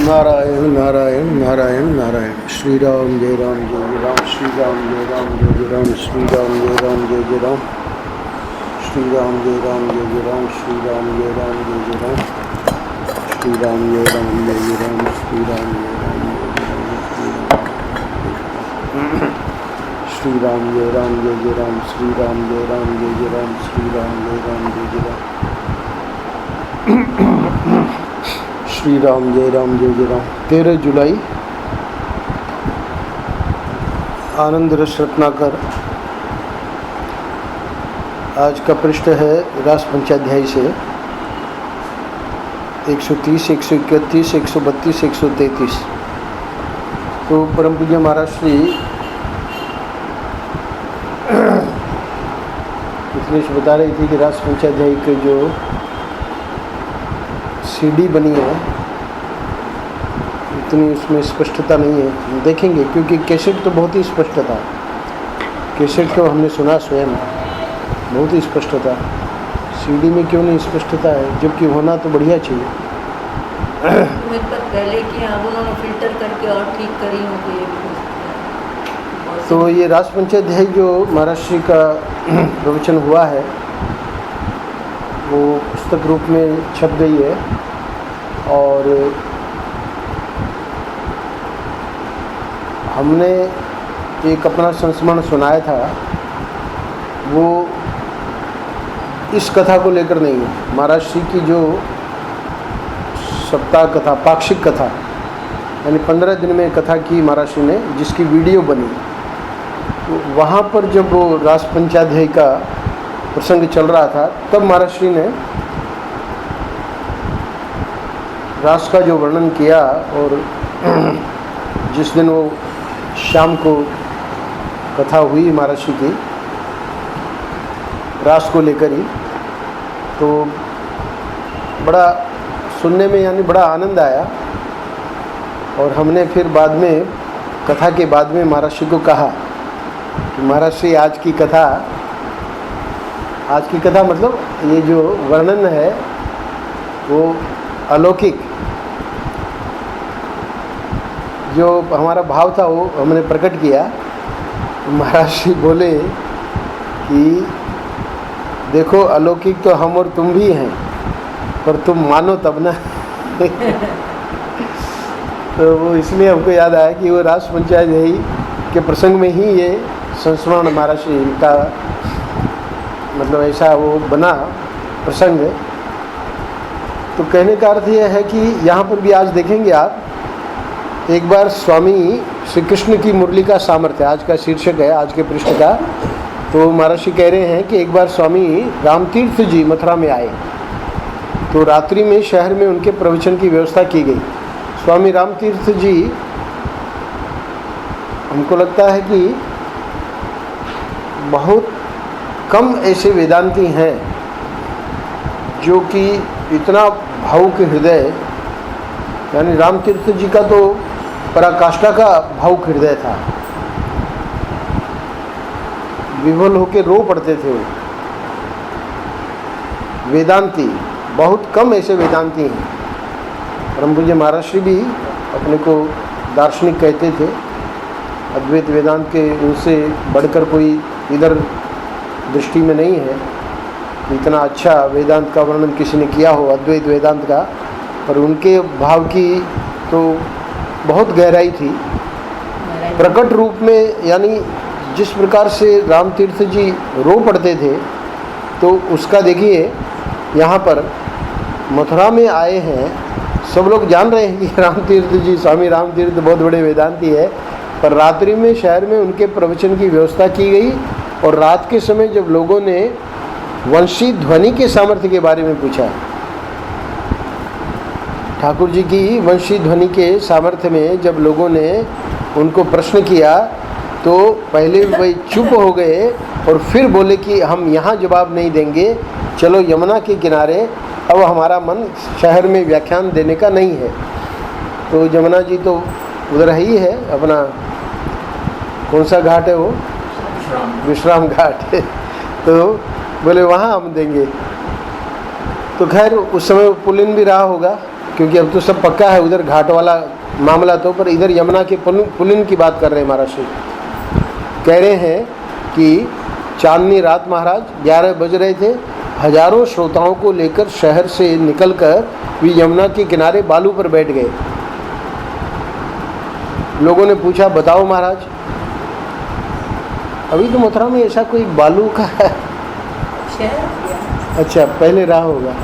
नारायण नारायण नारायण नारायण। श्री राम जय राम जय राम। श्री राम जय राम जय राम। श्री राम जय राम जय राम। श्री राम जय राम जय राम। श्री राम जय राम जय राम। श्री राम जय राम जय राम। श्री राम जय राम श्री राम जय राम जय राम। श्री राम जय राम जय राम। श्री राम जय राम जय राम। श्री राम जय राम जय राम। 13 जुलाई आनंद रस रत्नाकर। आज का पृष्ठ है रास पंचाध्यायी से 130, 131, 132, 133। तो परम पूज्य महाराज श्री मिथिलेश बता रही थी कि रास पंचाध्यायी के जो सीडी बनी है इतनी उसमें स्पष्टता नहीं है, देखेंगे, क्योंकि कैसेट तो बहुत ही स्पष्ट था। कैसेट तो हमने सुना स्वयं, बहुत ही स्पष्ट था। सीडी में क्यों नहीं स्पष्टता है, जबकि होना तो बढ़िया चाहिए। पहले की अब उन्होंने फिल्टर करके और ठीक करी होगी। तो ये रास पंचाध्यायी जो महाराज श्री का प्रवचन हुआ है वो पुस्तक रूप में छप गई है और हमने एक अपना संस्मरण सुनाया था, वो इस कथा को लेकर नहीं है। महाराज श्री की जो सप्ताह कथा, पाक्षिक कथा, यानी 15 दिन में कथा की महाराज श्री ने, जिसकी वीडियो बनी, तो वहाँ पर जब वो रास पंचाध्यायी का प्रसंग चल रहा था तब महाराज श्री ने रास का जो वर्णन किया, और जिस दिन वो शाम को कथा हुई महाराज श्री की रास को लेकर ही, तो बड़ा सुनने में यानी बड़ा आनंद आया। और हमने फिर बाद में कथा के बाद में महाराज श्री को कहा कि महाराज श्री आज की कथा मतलब ये जो वर्णन है वो अलौकिक, जो हमारा भाव था वो हमने प्रकट किया। महाराज श्री बोले कि देखो अलौकिक तो हम और तुम भी हैं, पर तुम मानो तब ना। तो वो इसलिए हमको याद आया कि वो रास पंचाध्यायी के प्रसंग में ही ये संस्मरण महाराज श्री का मतलब ऐसा वो बना प्रसंग। तो कहने का अर्थ यह है कि यहाँ पर भी आज देखेंगे आप, एक बार स्वामी श्री कृष्ण की मुरली का सामर्थ्य, आज का शीर्षक है आज के पृष्ठ का। तो महाराज श्री कह रहे हैं कि एक बार स्वामी रामतीर्थ जी मथुरा में आए, तो रात्रि में शहर में उनके प्रवचन की व्यवस्था की गई। स्वामी रामतीर्थ जी, हमको लगता है कि बहुत कम ऐसे वेदांती हैं जो कि इतना भावुक हृदय, यानी रामतीर्थ जी का तो पराकाष्ठा का भावुक हृदय था, विह्वल होकर रो पड़ते थे वो। वेदांती बहुत कम ऐसे वेदांती हैं। परम पूज्य महाराज श्री भी अपने को दार्शनिक कहते थे। अद्वैत वेदांत के उनसे बढ़कर कोई इधर दृष्टि में नहीं है। इतना अच्छा वेदांत का वर्णन किसी ने किया हो अद्वैत वेदांत का, पर उनके भाव की तो बहुत गहराई थी। प्रकट रूप में, यानी जिस प्रकार से रामतीर्थ जी रो पड़ते थे, तो उसका देखिए यहाँ पर मथुरा में आए हैं, सब लोग जान रहे हैं कि रामतीर्थ जी, स्वामी रामतीर्थ बहुत बड़े वेदांती है, पर रात्रि में शहर में उनके प्रवचन की व्यवस्था की गई। और रात के समय जब लोगों ने वंशी ध्वनि के सामर्थ्य के बारे में पूछा, ठाकुर जी की वंशी ध्वनि के सामर्थ्य में जब लोगों ने उनको प्रश्न किया, तो पहले वही चुप हो गए और फिर बोले कि हम यहाँ जवाब नहीं देंगे, चलो यमुना के किनारे, अब हमारा मन शहर में व्याख्यान देने का नहीं है। तो यमुना जी तो उधर ही है, अपना कौन सा घाट है वो, विश्राम घाट है, तो बोले वहाँ हम देंगे। तो खैर उस समय पुलिन भी रहा होगा, क्योंकि अब तो सब पक्का है उधर घाट वाला मामला, तो पर इधर यमुना के पुलिन की बात कर रहे हैं महाराज श्री। कह रहे हैं कि चांदनी रात महाराज 11 बज रहे थे, हजारों श्रोताओं को लेकर शहर से निकलकर वे यमुना के किनारे बालू पर बैठ गए। लोगों ने पूछा, बताओ महाराज, अभी तो मथुरा में ऐसा कोई बालू का अच्छा पहले रहा होगा।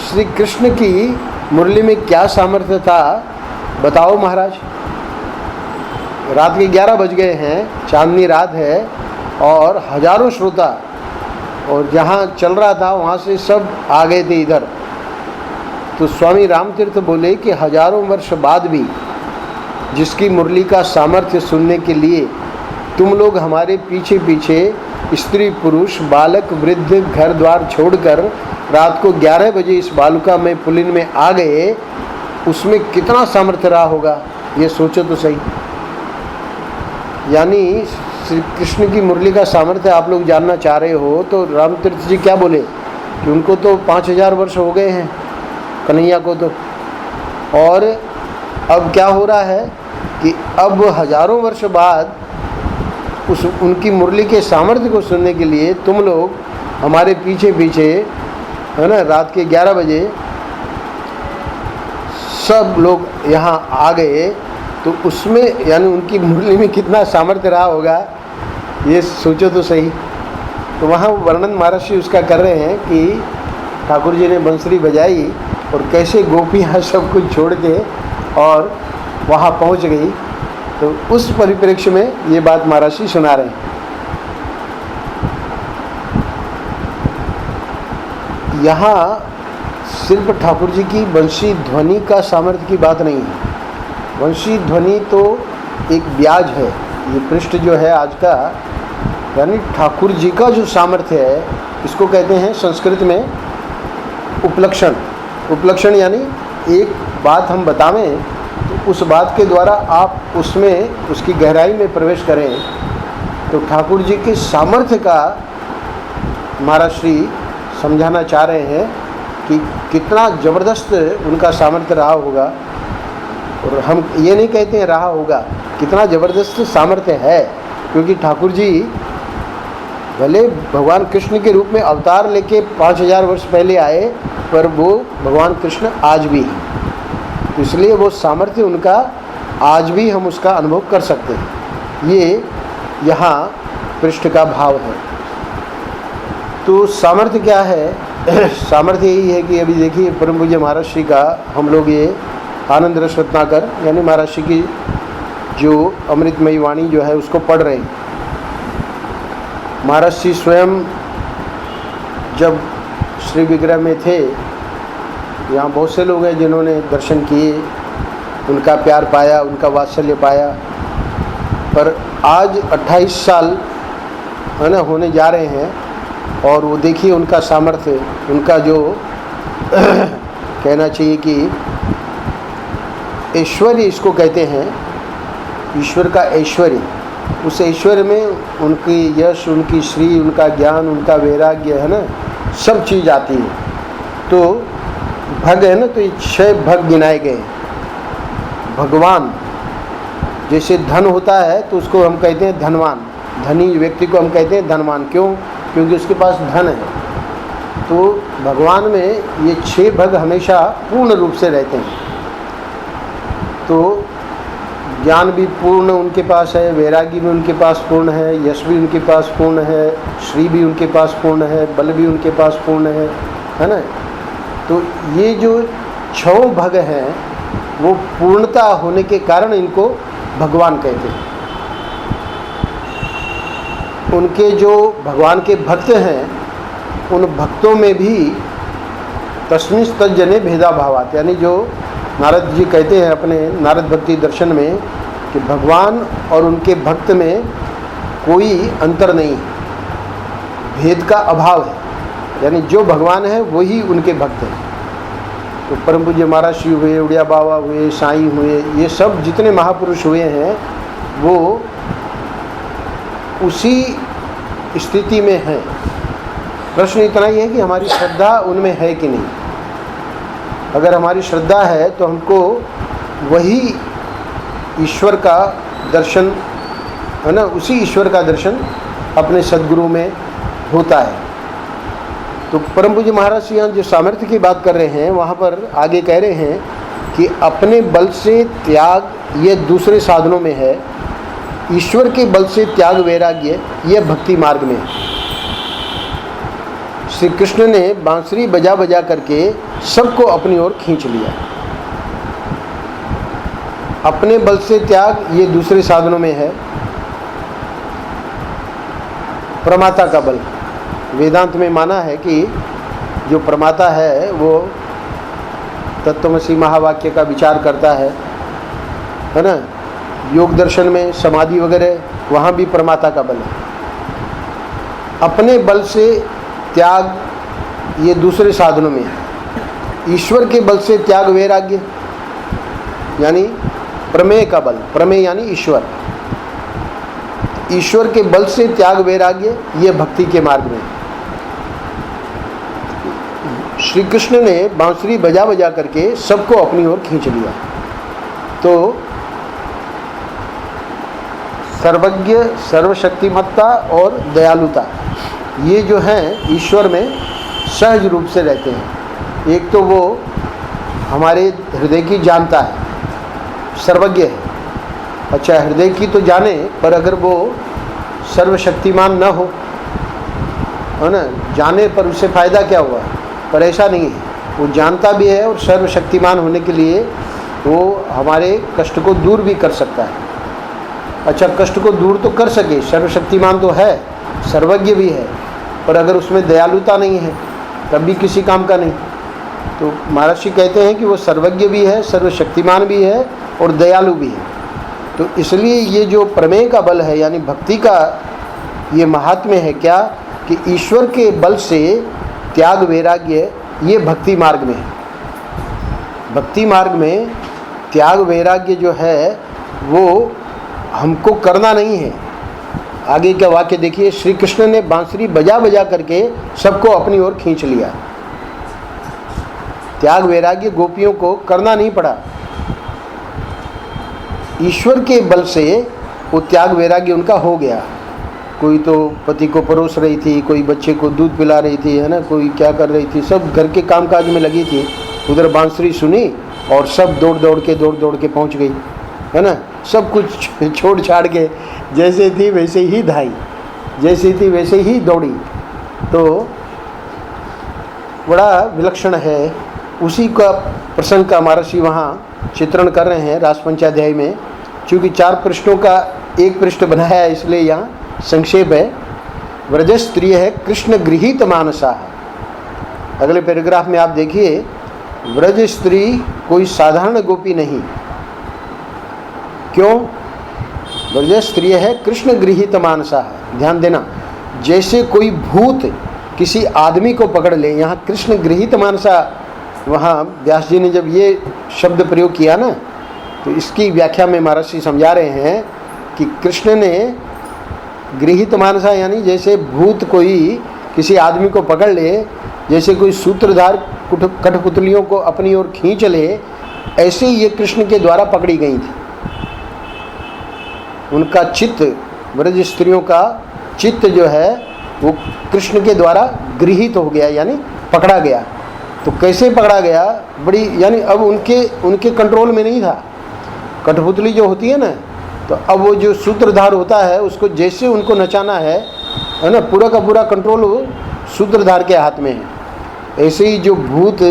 श्री कृष्ण की मुरली में क्या सामर्थ्य था, बताओ महाराज। रात के 11 बज गए हैं, चांदनी रात है और हजारों श्रोता, और जहाँ चल रहा था वहाँ से सब आ गए थे इधर। तो स्वामी रामतीर्थ बोले कि हजारों वर्ष बाद भी जिसकी मुरली का सामर्थ्य सुनने के लिए तुम लोग हमारे पीछे पीछे स्त्री पुरुष बालक वृद्ध घर द्वार छोड़कर रात को 11 बजे इस बालुका में पुलिन में आ गए, उसमें कितना सामर्थ्य रहा होगा, ये सोचो तो सही। यानी श्री कृष्ण की मुरली का सामर्थ्य आप लोग जानना चाह रहे हो, तो रामतीर्थ जी क्या बोले कि उनको तो 5000 वर्ष हो गए हैं कन्हैया को तो, और अब क्या हो रहा है कि अब हजारों वर्ष बाद उस उनकी मुरली के सामर्थ्य को सुनने के लिए तुम लोग हमारे पीछे पीछे, है ना, रात के 11 बजे सब लोग यहाँ आ गए, तो उसमें यानी उनकी मुरली में कितना सामर्थ्य रहा होगा, ये सोचो तो सही। तो वहाँ वर्णन महाराज जी उसका कर रहे हैं कि ठाकुर जी ने बंसरी बजाई और कैसे गोपियाँ सब कुछ छोड़ के और वहाँ पहुँच गई। तो उस परिप्रेक्ष्य में ये बात महाराज जी सुना रहे हैं। यहाँ सिर्फ ठाकुर जी की वंशी ध्वनि का सामर्थ्य की बात नहीं है। वंशी ध्वनि तो एक ब्याज है, ये पृष्ठ जो है आज का, यानी ठाकुर जी का जो सामर्थ्य है, इसको कहते हैं संस्कृत में उपलक्षण। उपलक्षण यानी एक बात हम बतावें तो उस बात के द्वारा आप उसमें उसकी गहराई में प्रवेश करें। तो ठाकुर जी के सामर्थ्य का महाराज श्री समझाना चाह रहे हैं कि कितना ज़बरदस्त उनका सामर्थ्य रहा होगा। और हम ये नहीं कहते हैं रहा होगा, कितना ज़बरदस्त सामर्थ्य है, क्योंकि ठाकुर जी भले भगवान कृष्ण के रूप में अवतार लेके 5000 वर्ष पहले आए, पर वो भगवान कृष्ण आज भी हैं। तो इसलिए वो सामर्थ्य उनका आज भी हम उसका अनुभव कर सकते हैं। ये यहाँ पृष्ठ का भाव है। तो सामर्थ्य क्या है? सामर्थ्य यही है कि अभी देखिए परम पूज्य महाराज श्री का हम लोग ये आनंद रस रत्नाकर यानी महाराज श्री की जो अमृतमयी वाणी जो है उसको पढ़ रहे हैं। महाराज श्री स्वयं जब श्री विग्रह में थे, यहाँ बहुत से लोग हैं जिन्होंने दर्शन किए, उनका प्यार पाया, उनका वात्सल्य पाया, पर आज 28 साल है ना होने जा रहे हैं, और वो देखिए उनका सामर्थ्य, उनका जो कहना चाहिए कि ऐश्वर्य इसको कहते हैं, ईश्वर का ऐश्वर्य, उस ऐश्वर्य में उनकी यश, उनकी श्री, उनका ज्ञान, उनका वैराग्य, है ना, सब चीज़ आती है। तो भग है ना, तो ये 6 भग गिनाए गए। भगवान, जैसे धन होता है तो उसको हम कहते हैं धनवान, धनी व्यक्ति को हम कहते हैं धनवान। क्यों? क्योंकि उसके पास धन है। तो भगवान में ये 6 भग हमेशा पूर्ण रूप से रहते हैं। तो ज्ञान भी पूर्ण उनके पास है, वैरागी भी उनके पास पूर्ण है, यश भी उनके पास पूर्ण है, श्री भी उनके पास पूर्ण है, बल भी उनके पास पूर्ण है ना। तो ये जो 6 भग हैं वो पूर्णता होने के कारण इनको भगवान कहते हैं। उनके जो भगवान के भक्त हैं उन भक्तों में भी तस्मिन् तज्जने भेदा भावात्, यानी जो नारद जी कहते हैं अपने नारद भक्ति दर्शन में कि भगवान और उनके भक्त में कोई अंतर नहीं, भेद का अभाव है, यानी जो भगवान है वही उनके भक्त हैं। तो परम पूज्य महाराज श्री हुए, उड़िया बाबा हुए, साईं हुए, ये सब जितने महापुरुष हुए हैं वो उसी स्थिति में हैं। प्रश्न इतना ही है कि हमारी श्रद्धा उनमें है कि नहीं। अगर हमारी श्रद्धा है तो हमको वही ईश्वर का दर्शन, है ना, उसी ईश्वर का दर्शन अपने सद्गुरु में होता है। तो परम पूज्य महाराज यहाँ जो सामर्थ्य की बात कर रहे हैं, वहाँ पर आगे कह रहे हैं कि अपने बल से त्याग ये दूसरे साधनों में है, ईश्वर के बल से त्याग वैराग्य यह भक्ति मार्ग में है। श्री कृष्ण ने बांसुरी बजा बजा करके सबको अपनी ओर खींच लिया। अपने बल से त्याग ये दूसरे साधनों में है, प्रमाता का बल। वेदांत में माना है कि जो प्रमाता है वो तत्वमसी महावाक्य का विचार करता है ना। योग दर्शन में समाधि वगैरह वहाँ भी प्रमाता का बल है। अपने बल से त्याग ये दूसरे साधनों में है, ईश्वर के बल से त्याग वैराग्य यानी प्रमेय का बल। प्रमेय यानी ईश्वर, ईश्वर के बल से त्याग वैराग्य ये भक्ति के मार्ग में। श्री कृष्ण ने बांसुरी बजा बजा करके सबको अपनी ओर खींच लिया। तो सर्वज्ञ, सर्वशक्तिमत्ता और दयालुता ये जो हैं ईश्वर में सहज रूप से रहते हैं। एक तो वो हमारे हृदय की जानता है, सर्वज्ञ है। अच्छा, हृदय की तो जाने, पर अगर वो सर्वशक्तिमान न हो, है ना, जाने पर उससे फ़ायदा क्या हुआ? पर ऐसा नहीं है, वो जानता भी है और सर्वशक्तिमान होने के लिए वो हमारे कष्ट को दूर भी कर सकता है। अच्छा, कष्ट को दूर तो कर सके, सर्वशक्तिमान तो है, सर्वज्ञ भी है, पर अगर उसमें दयालुता नहीं है तब भी किसी काम का नहीं। तो महाराज जी कहते हैं कि वो सर्वज्ञ भी है, सर्वशक्तिमान भी है और दयालु भी है। तो इसलिए ये जो प्रमेय का बल है यानी भक्ति का ये महात्म्य है क्या कि ईश्वर के बल से त्याग वैराग्य ये भक्ति मार्ग में है। भक्ति मार्ग में त्याग वैराग्य जो है वो हमको करना नहीं है। आगे का वाक्य देखिए, श्री कृष्ण ने बांसुरी बजा बजा करके सबको अपनी ओर खींच लिया। त्याग वैराग्य गोपियों को करना नहीं पड़ा, ईश्वर के बल से वो त्याग वैराग्य उनका हो गया। कोई तो पति को परोस रही थी, कोई बच्चे को दूध पिला रही थी, है ना, कोई क्या कर रही थी, सब घर के कामकाज में लगी थी। उधर बांसुरी सुनी और सब दौड़ दौड़ के पहुंच गई, है ना। सब कुछ छोड़ छाड़ के जैसे थी वैसे ही धाई, जैसी थी वैसे ही दौड़ी। तो बड़ा विलक्षण है। उसी का प्रसंग का महर्षि वहाँ चित्रण कर रहे हैं रास पंचाध्याय में। चूँकि 4 पृष्ठों का एक पृष्ठ बनाया है इसलिए यहाँ संक्षेप है। व्रज स्त्रिय है कृष्ण गृहीत मानसा। अगले पैराग्राफ में आप देखिए, व्रज स्त्री कोई साधारण गोपी नहीं। क्यों? व्रज स्त्री है कृष्ण गृहीत मानसा है। ध्यान देना, जैसे कोई भूत किसी आदमी को पकड़ ले, यहाँ कृष्ण गृहीत मानसा, वहाँ व्यास जी ने जब ये शब्द प्रयोग किया ना, तो इसकी व्याख्या में महर्षि समझा रहे हैं कि कृष्ण ने गृहीत मानसा यानी जैसे भूत कोई किसी आदमी को पकड़ ले, जैसे कोई सूत्रधार कठपुतलियों को अपनी ओर खींच ले, ऐसे ही ये कृष्ण के द्वारा पकड़ी गई थी। उनका चित्त, व्रज स्त्रियों का चित्त जो है वो कृष्ण के द्वारा गृहीत हो गया यानी पकड़ा गया। तो कैसे पकड़ा गया? बड़ी यानी अब उनके कंट्रोल में नहीं था। कठपुतली जो होती है ना, तो अब वो जो सूत्रधार होता है उसको जैसे उनको नचाना है ना, पूरा का पूरा कंट्रोल सूत्रधार के हाथ में है। ऐसे ही जो भूत,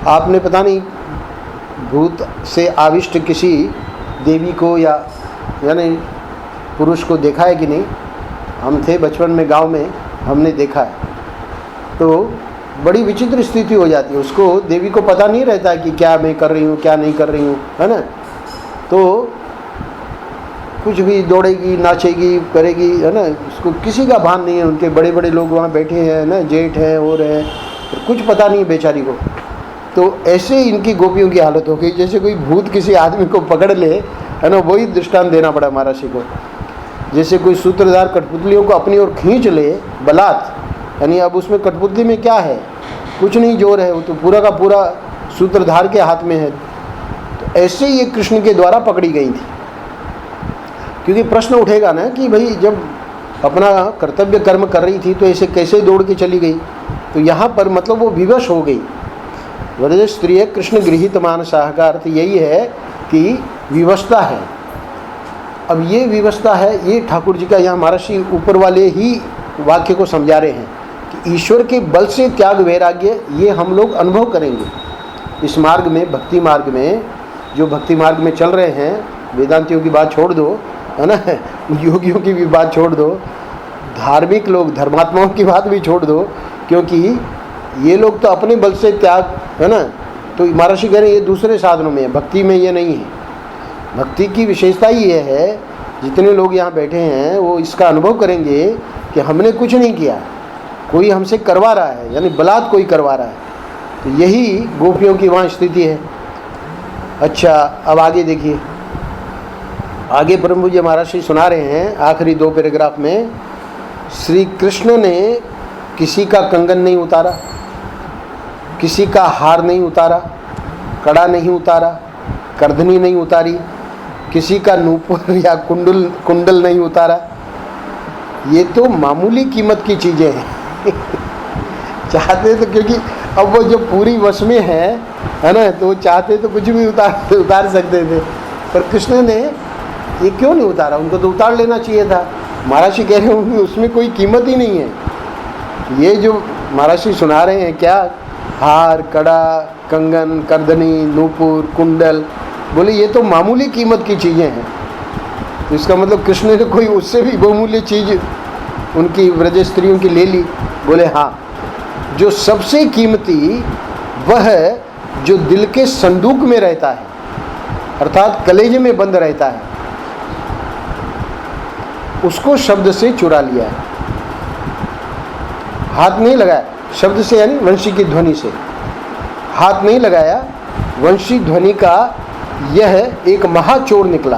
आपने पता नहीं भूत से आविष्ट किसी देवी को या यानी पुरुष को देखा है कि नहीं? हम थे बचपन में गांव में, हमने देखा है। तो बड़ी विचित्र स्थिति हो जाती है, उसको देवी को पता नहीं रहता कि क्या मैं कर रही हूँ क्या नहीं कर रही हूँ, है ना। तो कुछ भी दौड़ेगी, नाचेगी, करेगी, है ना, उसको किसी का भान नहीं है। उनके बड़े बड़े लोग वहाँ बैठे हैं ना, जेठ हैं और हैं, तो कुछ पता नहीं बेचारी को। तो ऐसे इनकी गोपियों की हालत हो गई जैसे कोई भूत किसी आदमी को पकड़ ले, है ना। वही दृष्टांत देना पड़ा महर्षि को। जैसे कोई सूत्रधार कठपुतलियों को अपनी ओर खींच ले बलात्, यानी अब उसमें कठपुतली में क्या है? कुछ नहीं जोर है, वो तो पूरा का पूरा सूत्रधार के हाथ में है। तो ऐसे ये कृष्ण के द्वारा पकड़ी गई थी। क्योंकि प्रश्न उठेगा ना कि भाई जब अपना कर्तव्य कर्म कर रही थी तो ऐसे कैसे दौड़ के चली गई। तो यहाँ पर मतलब वो विवश हो गई। व्रज स्त्रिय कृष्ण गृहीत मानसाह का अर्थ यही है कि विवशता है। अब ये विवशता है, ये ठाकुर जी का यहाँ महर्षि ऊपर वाले ही वाक्य को समझा रहे हैं कि ईश्वर के बल से त्याग वैराग्य ये हम लोग अनुभव करेंगे इस मार्ग में, भक्ति मार्ग में। जो भक्ति मार्ग में चल रहे हैं, वेदांतियों की बात छोड़ दो, है ना, योगियों की भी बात छोड़ दो, धार्मिक लोग धर्मात्माओं की बात भी छोड़ दो, क्योंकि ये लोग तो अपने बल से त्याग, है ना। तो महर्षि कह रहे हैं ये दूसरे साधनों में है, भक्ति में ये नहीं है। भक्ति की विशेषता ही ये है, जितने लोग यहाँ बैठे हैं वो इसका अनुभव करेंगे कि हमने कुछ नहीं किया, कोई हमसे करवा रहा है, यानी बलात् कोई करवा रहा है। तो यही गोपियों की वहाँ स्थिति है। अच्छा, अब आगे देखिए, आगे परम पूज्य महाराज जी सुना रहे हैं आखिरी 2 पैराग्राफ में, श्री कृष्ण ने किसी का कंगन नहीं उतारा, किसी का हार नहीं उतारा, कड़ा नहीं उतारा, करधनी नहीं उतारी, किसी का नूपुर या कुंडल नहीं उतारा। ये तो मामूली कीमत की चीज़ें हैं। चाहते तो, क्योंकि अब वो जो पूरी वश में है ना, तो वो चाहते तो कुछ भी उतार सकते थे, पर कृष्ण ने ये क्यों नहीं उतारा? उनको तो उतार लेना चाहिए था। महाराज जी कह रहे हैं उसमें कोई कीमत ही नहीं है। ये जो महाराज जी सुना रहे हैं क्या, हार, कड़ा, कंगन, करधनी, नूपुर, कुंडल, बोले ये तो मामूली कीमत की चीज़ें हैं। तो इसका मतलब कृष्ण ने कोई उससे भी बहुमूल्य चीज़ उनकी व्रज स्त्रियों की ले ली। बोले हाँ, जो सबसे कीमती वह है जो दिल के संदूक में रहता है, अर्थात कलेजे में बंद रहता है, उसको शब्द से चुरा लिया है। हाथ नहीं लगाया, शब्द से यानी वंशी की ध्वनि से हाथ नहीं लगाया, वंशी ध्वनि का यह एक महाचोर निकला।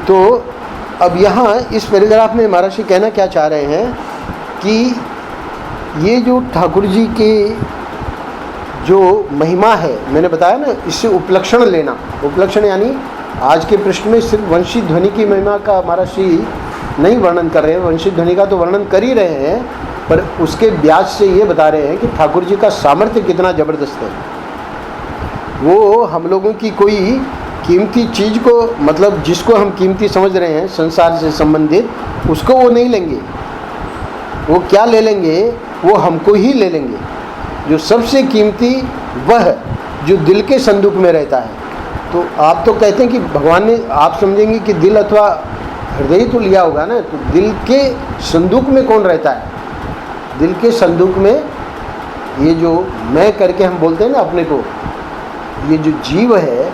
तो अब यहाँ इस पैराग्राफ में महर्षि कहना क्या चाह रहे हैं कि ये जो ठाकुर जी के जो महिमा है, मैंने बताया ना, इससे उपलक्षण लेना। उपलक्षण यानी आज के पृष्ठ में सिर्फ वंशी ध्वनि की महिमा का महर्षि नहीं वर्णन कर रहे हैं, वंशी ध्वनि का तो वर्णन कर ही रहे हैं, पर उसके ब्याज से ये बता रहे हैं कि ठाकुर जी का सामर्थ्य कितना ज़बरदस्त है। वो हम लोगों की कोई कीमती चीज़ को, मतलब जिसको हम कीमती समझ रहे हैं संसार से संबंधित, उसको वो नहीं लेंगे। वो क्या ले लेंगे? वो हमको ही ले लेंगे। जो सबसे कीमती वह जो दिल के संदूक में रहता है। तो आप तो कहते हैं कि भगवान ने, आप समझेंगे कि दिल अथवा हृदय तो लिया होगा ना, तो दिल के संदूक में कौन रहता है? दिल के संदूक में ये जो मैं करके हम बोलते हैं ना अपने को, ये जो जीव है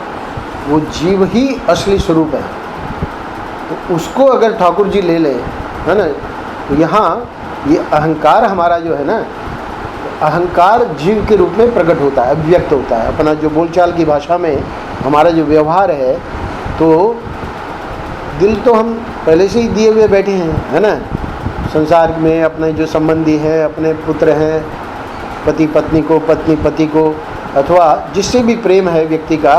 वो जीव ही असली स्वरूप है। तो उसको अगर ठाकुर जी ले लें, है ना, तो यहाँ ये अहंकार हमारा जो है ना, अहंकार जीव के रूप में प्रकट होता है, अभिव्यक्त होता है। अपना जो बोलचाल की भाषा में हमारा जो व्यवहार है, तो दिल तो हम पहले से ही दिए हुए बैठे हैं, है ना। संसार में अपने जो संबंधी हैं, अपने पुत्र हैं, पति पत्नी को, पत्नी पति को, अथवा जिससे भी प्रेम है व्यक्ति का,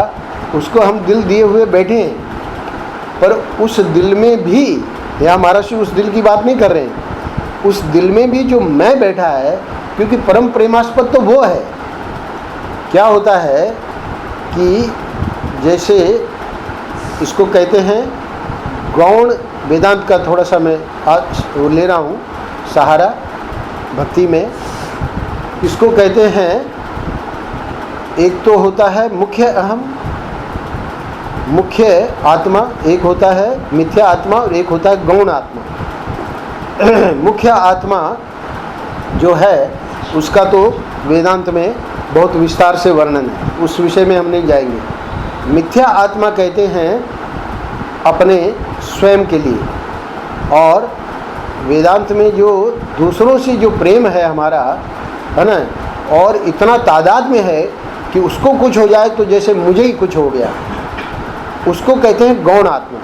उसको हम दिल दिए हुए बैठे हैं। पर उस दिल में भी, यहाँ महाराज उस दिल की बात नहीं कर रहे हैं, उस दिल में भी जो मैं बैठा है, क्योंकि परम प्रेमास्पद तो वो है। क्या होता है कि जैसे इसको कहते हैं गौण, वेदांत का थोड़ा सा मैं आज वो ले रहा हूँ सहारा भक्ति में। इसको कहते हैं, एक तो होता है मुख्य अहम, मुख्य आत्मा, एक होता है मिथ्या आत्मा और एक होता है गौण आत्मा। मुख्य आत्मा जो है उसका तो वेदांत में बहुत विस्तार से वर्णन है, उस विषय में हम नहीं जाएंगे। मिथ्या आत्मा कहते हैं अपने स्वयं के लिए, और वेदांत में जो दूसरों से जो प्रेम है हमारा, है ना, और इतना तादाद में है कि उसको कुछ हो जाए तो जैसे मुझे ही कुछ हो गया, उसको कहते हैं गौण आत्मा।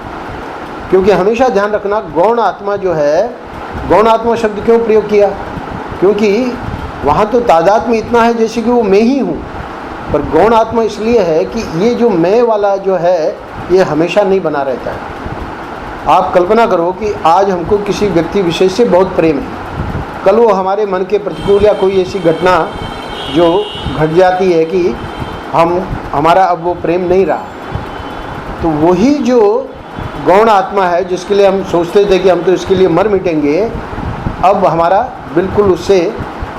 क्योंकि हमेशा ध्यान रखना, गौण आत्मा जो है, गौण आत्मा शब्द क्यों प्रयोग किया? क्योंकि वहाँ तो तादाद में इतना है जैसे कि वो मैं ही हूँ, पर गौण आत्मा इसलिए है कि ये जो मैं वाला जो है ये हमेशा नहीं बना रहता है। आप कल्पना करो कि आज हमको किसी व्यक्ति विशेष से बहुत प्रेम है, कल वो हमारे मन के प्रतिकूल या कोई ऐसी घटना जो घट जाती है कि हमारा अब वो प्रेम नहीं रहा, तो वही जो गौण आत्मा है जिसके लिए हम सोचते थे कि हम तो इसके लिए मर मिटेंगे, अब हमारा बिल्कुल उससे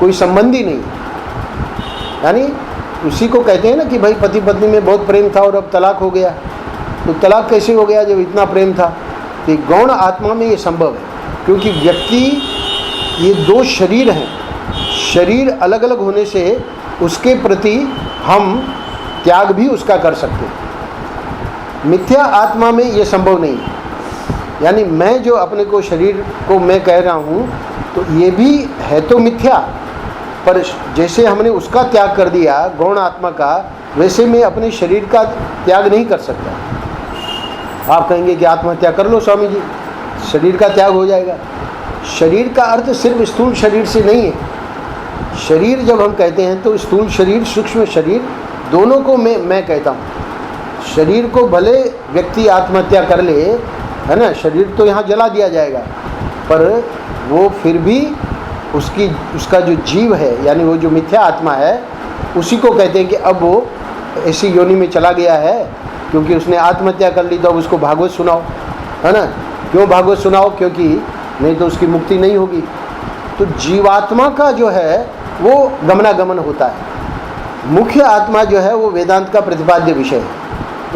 कोई संबंध ही नहीं। यानी उसी को कहते हैं ना कि भाई पति पत्नी में बहुत प्रेम था और अब तलाक हो गया। तो तलाक कैसे हो गया जब इतना प्रेम था? तो गौण आत्मा में ये संभव है, क्योंकि व्यक्ति ये दो शरीर हैं, शरीर अलग अलग होने से उसके प्रति हम त्याग भी उसका कर सकते हैं। मिथ्या आत्मा में ये संभव नहीं है। यानी मैं जो अपने को शरीर को मैं कह रहा हूँ तो ये भी है तो मिथ्या, पर जैसे हमने उसका त्याग कर दिया गौण आत्मा का, वैसे मैं अपने शरीर का त्याग नहीं कर सकता। आप कहेंगे कि आत्महत्या कर लो स्वामी जी, शरीर का त्याग हो जाएगा। शरीर का अर्थ सिर्फ स्थूल शरीर से नहीं है। शरीर जब हम कहते हैं तो स्थूल शरीर सूक्ष्म शरीर दोनों को मैं कहता हूँ। शरीर को भले व्यक्ति आत्महत्या कर ले, है ना, शरीर तो यहाँ जला दिया जाएगा, पर वो फिर भी उसका जो जीव है यानी वो जो मिथ्या आत्मा है उसी को कहते हैं कि अब वो ऐसी योनि में चला गया है क्योंकि उसने आत्महत्या कर ली, तो अब उसको भागवत सुनाओ, है ना। क्यों भागवत सुनाओ? क्योंकि नहीं तो उसकी मुक्ति नहीं होगी। तो जीवात्मा का जो है वो गमनागमन होता है। मुख्य आत्मा जो है वो वेदांत का प्रतिपाद्य विषय है,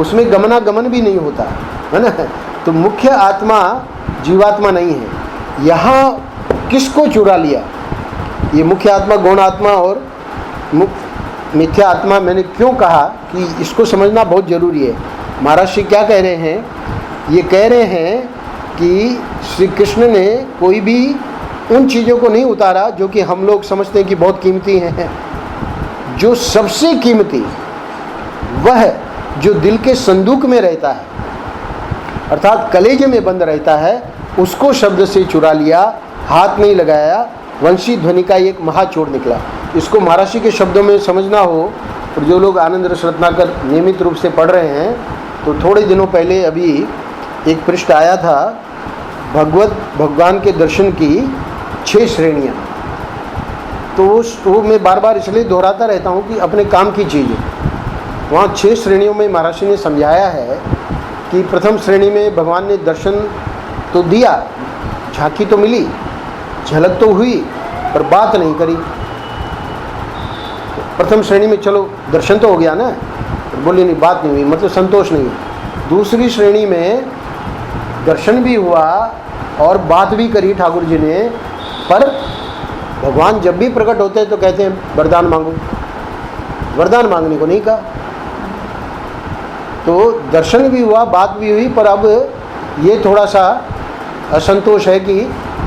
उसमें गमनागमन भी नहीं होता, है ना। तो मुख्य आत्मा जीवात्मा नहीं है। यहाँ किसको चुरा लिया? ये मुख्य आत्मा, गौण आत्मा और मिथ्या आत्मा। मैंने क्यों कहा कि इसको समझना बहुत ज़रूरी है। महाराज श्री क्या कह रहे हैं? ये कह रहे हैं कि श्री कृष्ण ने कोई भी उन चीज़ों को नहीं उतारा जो कि हम लोग समझते हैं कि बहुत कीमती हैं। जो सबसे कीमती वह जो दिल के संदूक में रहता है, अर्थात कलेजे में बंद रहता है, उसको शब्द से चुरा लिया, हाथ नहीं लगाया, वंशी ध्वनि का एक महाचोर निकला। इसको महाराष्ट्र के शब्दों में समझना हो, और जो लोग आनंद रस रत्नाकर नियमित रूप से पढ़ रहे हैं, तो थोड़े दिनों पहले अभी एक पृष्ठ आया था भगवान के दर्शन की 6 श्रेणियाँ। तो वो मैं बार बार इसलिए दोहराता रहता हूँ कि अपने काम की चीज़ है। वहाँ 6 श्रेणियों में महाराज ने समझाया है कि प्रथम श्रेणी में भगवान ने दर्शन तो दिया, झांकी तो मिली, झलक तो हुई, पर बात नहीं करी। प्रथम श्रेणी में चलो दर्शन तो हो गया ना, बोली नहीं, बात नहीं हुई, मतलब संतोष नहीं। दूसरी श्रेणी में दर्शन भी हुआ और बात भी करी ठाकुर जी ने, पर भगवान जब भी प्रकट होते हैं तो कहते हैं वरदान मांगो, वरदान मांगने को नहीं कहा। तो दर्शन भी हुआ, बात भी हुई, पर अब ये थोड़ा सा असंतोष है कि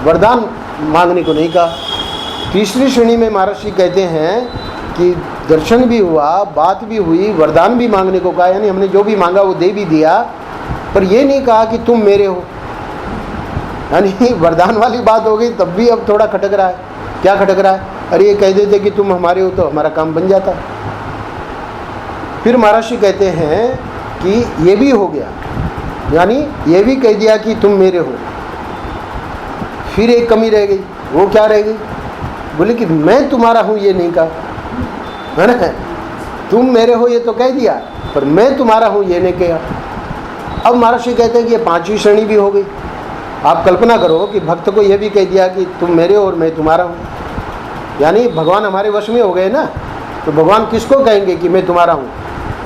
वरदान मांगने को नहीं कहा। तीसरी श्रेणी में महर्षि कहते हैं कि दर्शन भी हुआ, बात भी हुई, वरदान भी मांगने को कहा, यानी हमने जो भी मांगा वो दे भी दिया, पर ये नहीं कहा कि तुम मेरे हो। यानी वरदान वाली बात हो गई, तब भी अब थोड़ा खटक रहा है। क्या खटक रहा है? अरे ये कह देते कि तुम हमारे हो तो हमारा काम बन जाता। फिर महर्षि कहते हैं कि ये भी हो गया, यानी ये भी कह दिया कि तुम मेरे हो। फिर एक कमी रह गई, वो क्या रह गई? बोले कि मैं तुम्हारा हूँ ये नहीं कहा, है ना। तुम मेरे हो ये तो कह दिया, पर मैं तुम्हारा हूँ ये नहीं कहा। अब महर्षि कहते हैं कि ये 5वीं श्रेणी भी हो गई। आप कल्पना करो कि भक्त को यह भी कह दिया कि तुम मेरे हो और मैं तुम्हारा हूँ, यानी भगवान हमारे वश में हो गए ना। तो भगवान किसको कहेंगे कि मैं तुम्हारा हूँ?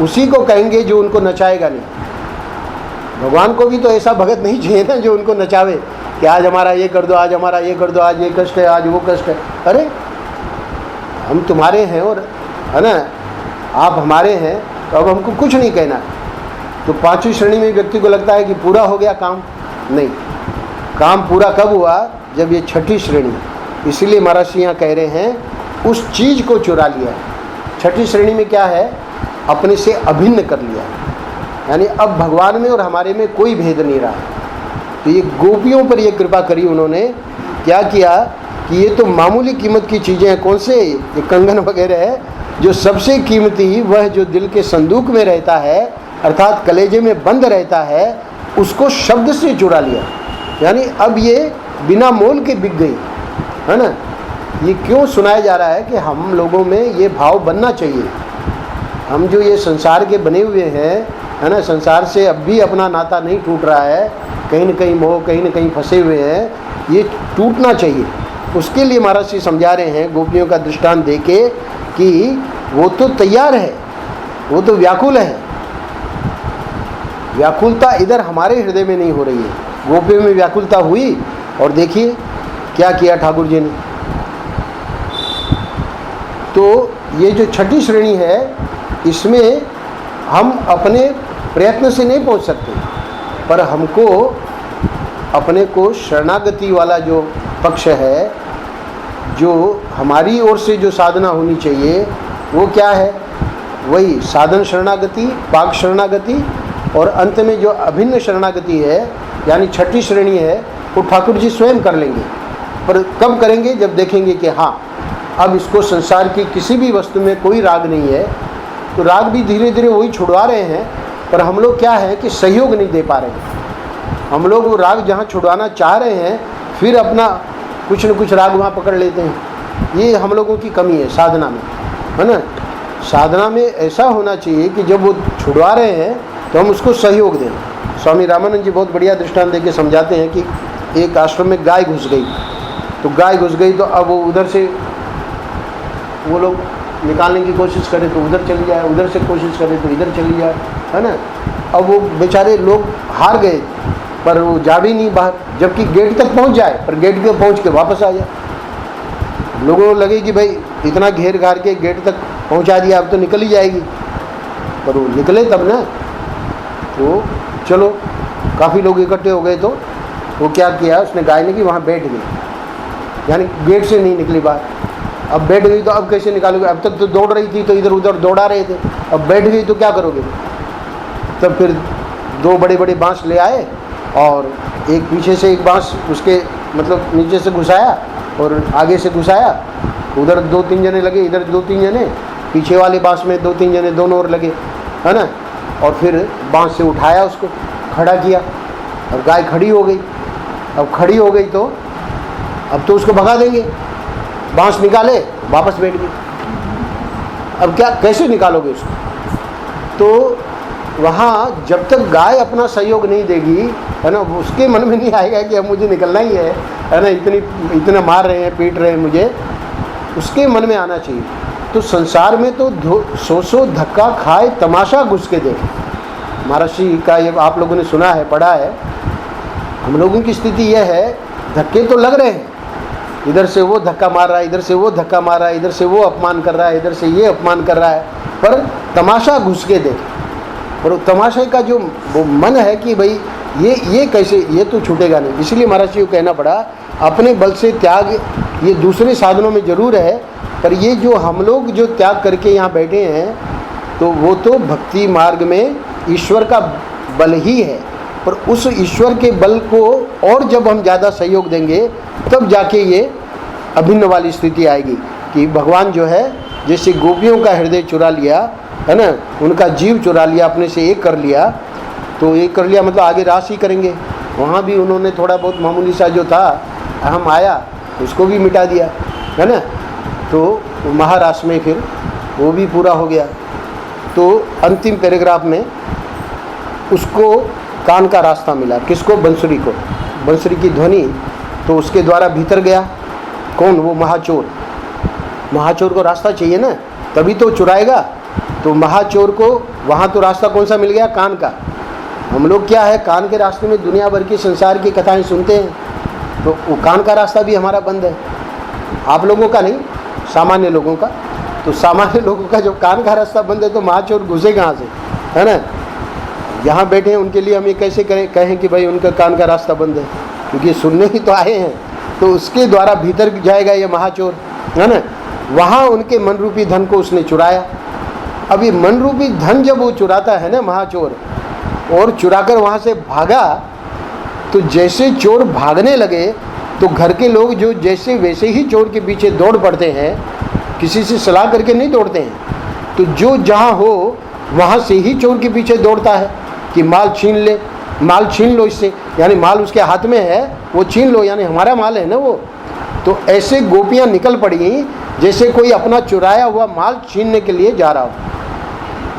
उसी को कहेंगे जो उनको नचाएगा नहीं। भगवान को भी तो ऐसा भगत नहीं चाहिए ना जो उनको नचावे कि आज हमारा ये कर दो, आज हमारा ये कर दो, आज ये कष्ट है, आज वो कष्ट है। अरे हम तुम्हारे हैं और, है ना, आप हमारे हैं, तो अब हमको कुछ नहीं कहना। तो 5वीं श्रेणी में व्यक्ति को लगता है कि पूरा हो गया काम। नहीं, काम पूरा कब हुआ? जब ये 6ठी श्रेणी। इसीलिए महर्षि यहाँ कह रहे हैं उस चीज़ को चुरा लिया। 6ठी श्रेणी में क्या है? अपने से अभिन्न कर लिया, यानी अब भगवान में और हमारे में कोई भेद नहीं रहा। तो ये गोपियों पर ये कृपा करी उन्होंने। क्या किया कि ये तो मामूली कीमत की चीज़ें हैं, कौन से ये कंगन वगैरह है, जो सबसे कीमती वह जो दिल के संदूक में रहता है अर्थात कलेजे में बंद रहता है, उसको शब्द से चुरा लिया। यानी अब ये बिना मोल के बिक गई, है ना। ये क्यों सुनाया जा रहा है कि हम लोगों में ये भाव बनना चाहिए। हम जो ये संसार के बने हुए हैं, है ना, संसार से अब भी अपना नाता नहीं टूट रहा है, कहीं न कहीं मोह, कहीं न कहीं फंसे हुए हैं, ये टूटना चाहिए। उसके लिए महाराज जी समझा रहे हैं गोपियों का दृष्टांत देके कि वो तो तैयार है, वो तो व्याकुल है। व्याकुलता इधर हमारे हृदय में नहीं हो रही है, गोपियों में व्याकुलता हुई। और देखिए क्या किया ठाकुर जी ने। तो ये जो छठी श्रेणी है, इसमें हम अपने प्रयत्न से नहीं पहुंच सकते, पर हमको अपने को शरणागति वाला जो पक्ष है, जो हमारी ओर से जो साधना होनी चाहिए, वो क्या है? वही साधन शरणागति, पाक शरणागति, और अंत में जो अभिन्न शरणागति है, यानी छठी श्रेणी है, वो ठाकुर जी स्वयं कर लेंगे। पर कब करेंगे? जब देखेंगे कि हाँ, अब इसको संसार की किसी भी वस्तु में कोई राग नहीं है। तो राग भी धीरे धीरे वही छुड़वा रहे हैं, पर हम लोग क्या है कि सहयोग नहीं दे पा रहे हैं। हम लोग वो राग जहाँ छुड़वाना चाह रहे हैं, फिर अपना कुछ न कुछ राग वहाँ पकड़ लेते हैं। ये हम लोगों की कमी है साधना में, है ना। साधना में ऐसा होना चाहिए कि जब वो छुड़वा रहे हैं तो हम उसको सहयोग दें। स्वामी रामानंद जी बहुत बढ़िया दृष्टांत देके समझाते हैं कि एक आश्रम में गाय घुस गई, तो गाय घुस गई तो अब वो उधर से वो लोग निकालने की कोशिश करें तो उधर चली जाए, उधर से कोशिश करें तो इधर चली जाए, है ना। अब वो बेचारे लोग हार गए, पर वो जा भी नहीं बाहर, जबकि गेट तक पहुंच जाए, पर गेट पे पहुंच के वापस आ जाए। लोगों को लगे कि भाई इतना घेर घार के गेट तक पहुंचा दिया, अब तो निकल ही जाएगी, पर वो निकले तब ना। तो चलो काफ़ी लोग इकट्ठे हो गए, तो वो क्या किया उसने, गाय ने कि वहाँ बैठ गई, यानी गेट से नहीं निकली बाहर। अब बैठ गई तो अब कैसे निकालोगे? अब तक तो दौड़ रही थी, तो इधर उधर दौड़ा रहे थे, अब बैठ गई तो क्या करोगे? तब फिर दो बड़े बड़े बांस ले आए और एक पीछे से एक बांस उसके मतलब नीचे से घुसाया और आगे से घुसाया। उधर 2-3 जने लगे, इधर 2-3 जने, पीछे वाले बांस में 2-3 जने दोनों ओर लगे, है ना। और फिर बांस से उठाया, उसको खड़ा किया और गाय खड़ी हो गई। अब खड़ी हो गई तो अब तो उसको भगा देंगे, बांस निकाले वापस बैठ गई। अब क्या, कैसे निकालोगे उसको? तो वहाँ जब तक गाय अपना सहयोग नहीं देगी, है ना, उसके मन में नहीं आएगा कि अब मुझे निकलना ही है ना, इतना मार रहे हैं, पीट रहे हैं मुझे, उसके मन में आना चाहिए। तो संसार में तो 100 धक्का खाए तमाशा घुस के देखे। महर्षि का ये आप लोगों ने सुना है, पढ़ा है। हम लोगों की स्थिति यह है, धक्के तो लग रहे हैं, इधर से वो धक्का मार रहा है, इधर से वो धक्का मार रहा है, इधर से वो अपमान कर रहा है, इधर से ये अपमान कर रहा है, पर तमाशा घुस के देखे। और तमाशे का जो वो मन है कि भाई ये कैसे, ये तो छूटेगा नहीं। इसलिए महाराज जी को कहना पड़ा, अपने बल से त्याग ये दूसरे साधनों में ज़रूर है, पर ये जो हम लोग जो त्याग करके यहाँ बैठे हैं, तो वो तो भक्ति मार्ग में ईश्वर का बल ही है। पर उस ईश्वर के बल को और जब हम ज़्यादा सहयोग देंगे, तब जाके ये अभिन्न वाली स्थिति आएगी कि भगवान जो है, जैसे गोपियों का हृदय चुरा लिया, है ना, उनका जीव चुरा लिया, अपने से एक कर लिया। तो एक कर लिया मतलब आगे रास ही करेंगे। वहाँ भी उन्होंने थोड़ा बहुत मामूली सा जो था अहम आया, उसको भी मिटा दिया, है ना। तो महारास में फिर वो भी पूरा हो गया। तो अंतिम पैराग्राफ में उसको कान का रास्ता मिला। किसको? बंसुरी को। बंसुरी की ध्वनि, तो उसके द्वारा भीतर गया। कौन? वो महाचोर। महाचोर को रास्ता चाहिए ना, तभी तो चुराएगा। तो महाचोर को वहाँ तो रास्ता कौन सा मिल गया? कान का। हम लोग क्या है, कान के रास्ते में दुनिया भर की संसार की कथाएं सुनते हैं, तो वो कान का रास्ता भी हमारा बंद है। आप लोगों का नहीं, सामान्य लोगों का। तो सामान्य लोगों का जब कान का रास्ता बंद है, तो महाचोर घुसे कहाँ से, है ना। यहाँ बैठे हैं, उनके लिए हम ये कैसे कहें कि भाई उनका कान का रास्ता बंद है, क्योंकि सुनने ही तो आए हैं। तो उसके द्वारा भीतर जाएगा ये महाचोर, है ना। वहाँ उनके मन रूपी धन को उसने चुराया। अब ये मन रूपी धन जब वो चुराता है ना महाचोर, और चुराकर वहाँ से भागा, तो जैसे चोर भागने लगे, तो घर के लोग जो जैसे वैसे ही चोर के पीछे दौड़ पड़ते हैं, किसी से सलाह करके नहीं दौड़ते हैं। तो जो जहाँ हो वहाँ से ही चोर के पीछे दौड़ता है कि माल छीन ले, माल छीन लो इससे, यानी माल उसके हाथ में है वो छीन लो, यानी हमारा माल है ना वो। तो ऐसे गोपियाँ निकल पड़ी जैसे कोई अपना चुराया हुआ माल छीनने के लिए जा रहा हो।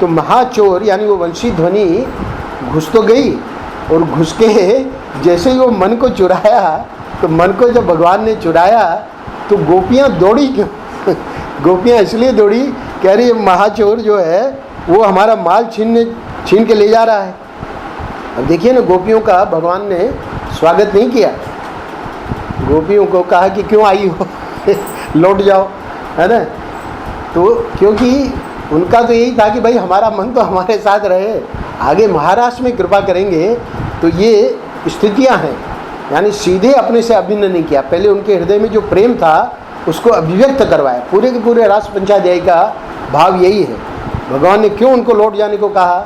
तो महाचोर यानी वो वंशी ध्वनि घुस तो गई, और घुस के जैसे ही वो मन को चुराया, तो मन को जब भगवान ने चुराया तो गोपियाँ दौड़ी क्यों? गोपियाँ इसलिए दौड़ी, कह रही महाचोर जो है वो हमारा माल छीन के ले जा रहा है। अब देखिए ना, गोपियों का भगवान ने स्वागत नहीं किया, गोपियों को कहा कि क्यों आई हो लौट जाओ, है ना। तो क्योंकि उनका तो यही था कि भाई हमारा मन तो हमारे साथ रहे, आगे महाराष्ट्र में कृपा करेंगे। तो ये स्थितियां हैं, यानी सीधे अपने से अभिन्न नहीं किया, पहले उनके हृदय में जो प्रेम था उसको अभिव्यक्त करवाया। पूरे के पूरे रास पंचाध्याय का भाव यही है। भगवान ने क्यों उनको लौट जाने को कहा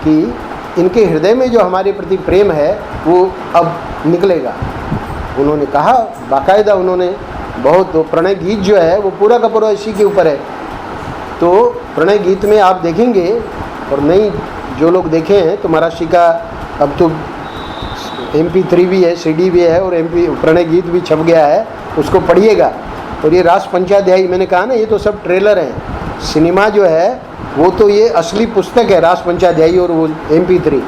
कि इनके हृदय में जो हमारे प्रति प्रेम है वो अब निकलेगा। उन्होंने कहा बाकायदा, उन्होंने बहुत, तो प्रणय गीत जो है वो पूरा का पूरा इसी के ऊपर है। तो प्रणय गीत में आप देखेंगे, और नहीं जो लोग देखे हैं तो महाराष्ट्र का अब तो MP3 भी है, CD भी है, और प्रणय गीत भी छप गया है, उसको पढ़िएगा। और ये रास पंचाध्यायी मैंने कहा ना, ये तो सब ट्रेलर हैं, सिनेमा जो है वो तो ये असली पुस्तक है रास पंचाध्यायी और वो MP3।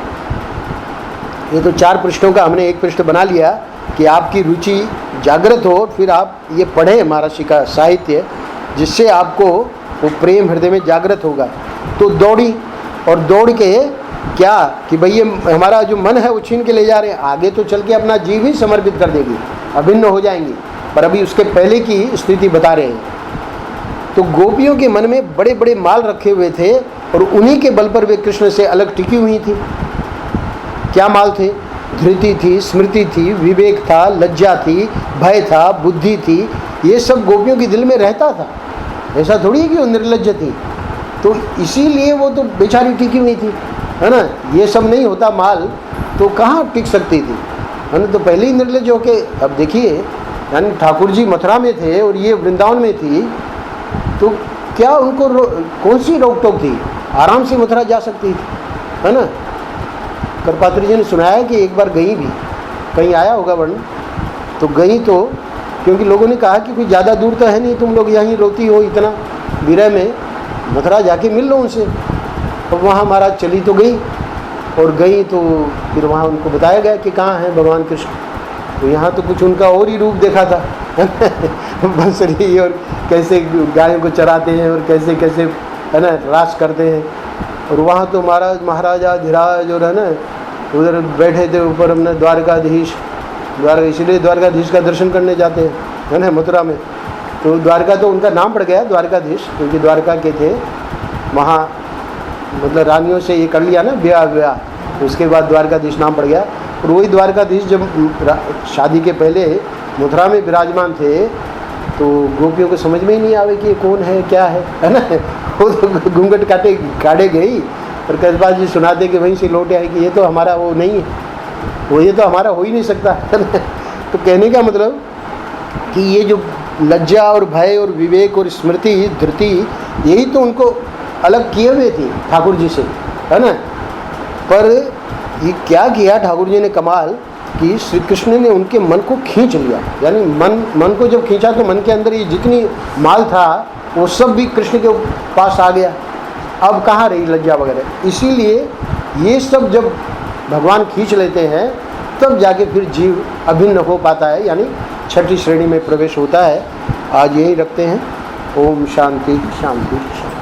ये तो 4 पृष्ठों का हमने एक पृष्ठ बना लिया कि आपकी रुचि जागृत हो, फिर आप ये पढ़ें महर्षि का साहित्य, जिससे आपको वो प्रेम हृदय में जागृत होगा। तो दौड़ी, और दौड़ के क्या कि भाई ये हमारा जो मन है वो छीन के ले जा रहे हैं, आगे तो चल के अपना जीव ही समर्पित कर देगी, अभिन्न हो जाएंगी, पर अभी उसके पहले की स्थिति बता रहे हैं। तो गोपियों के मन में बड़े बड़े माल रखे हुए थे, और उन्हीं के बल पर वे कृष्ण से अलग टिकी हुई थी। क्या माल थे? धृति थी, स्मृति थी, विवेक था, लज्जा थी, भय था, बुद्धि थी। ये सब गोपियों के दिल में रहता था, ऐसा थोड़ी है कि वो निर्लज्ज थी। तो इसीलिए वो तो बेचारी टिकी हुई थी, है ना। ये सब नहीं होता माल तो कहाँ टिक सकती थी, है ना। तो पहले ही निर्लज्ज होके, अब देखिए, यानी ठाकुर जी मथुरा में थे और ये वृंदावन में थी, तो क्या उनको कौन सी रोक टोक थी? आराम से मथुरा जा सकती थी, है ना। करपात्री जी ने सुनाया कि एक बार गई भी, कहीं आया होगा वर्णन, तो गई तो क्योंकि लोगों ने कहा कि कोई ज़्यादा दूर तो है नहीं, तुम लोग यहीं रोती हो इतना विरह में, मथुरा जाके मिल लो उनसे। अब वहाँ महाराज चली तो गई, और गई तो फिर वहाँ उनको बताया गया कि कहाँ है भगवान कृष्ण। तो यहाँ तो कुछ उनका और ही रूप देखा था बंसरी, और कैसे गायों को चराते हैं और कैसे कैसे, है ना, रास करते हैं। और वहाँ तो महाराजा धीराज और, है ना, उधर बैठे थे ऊपर अपने द्वारकाधीश, इसलिए द्वारकाधीश का दर्शन करने जाते हैं, है ना, मथुरा में। तो द्वारका तो उनका नाम पड़ गया द्वारकाधीश, क्योंकि द्वारका के थे वहाँ, मतलब रानियों से ये कर लिया ना ब्याह, उसके बाद द्वारकाधीश नाम पड़ गया। और वही द्वारकाधीश जब शादी के पहले मथुरा में विराजमान थे, तो गोपियों को समझ में ही नहीं आवे कि ये कौन है, क्या है ना। वो तो घूंघट काटे गई, और कसबा जी सुनाते कि वहीं से लौटे आए कि ये तो हमारा वो नहीं है, वो ये तो हमारा हो ही नहीं सकता, है ना। तो कहने का मतलब कि ये जो लज्जा और भय और विवेक और स्मृति, धृति, यही तो उनको अलग किए हुए थी ठाकुर जी से, है ना। पर ये क्या किया ठाकुर जी ने कमाल, कि श्री कृष्ण ने उनके मन को खींच लिया, यानी मन को जब खींचा तो मन के अंदर ये जितनी माल था वो सब भी कृष्ण के पास आ गया। अब कहाँ रही लज्जा वगैरह। इसीलिए ये सब जब भगवान खींच लेते हैं तब जाके फिर जीव अभिन्न हो पाता है, यानी छठी श्रेणी में प्रवेश होता है। आज यही रखते हैं। ओम शांति शांति शांति।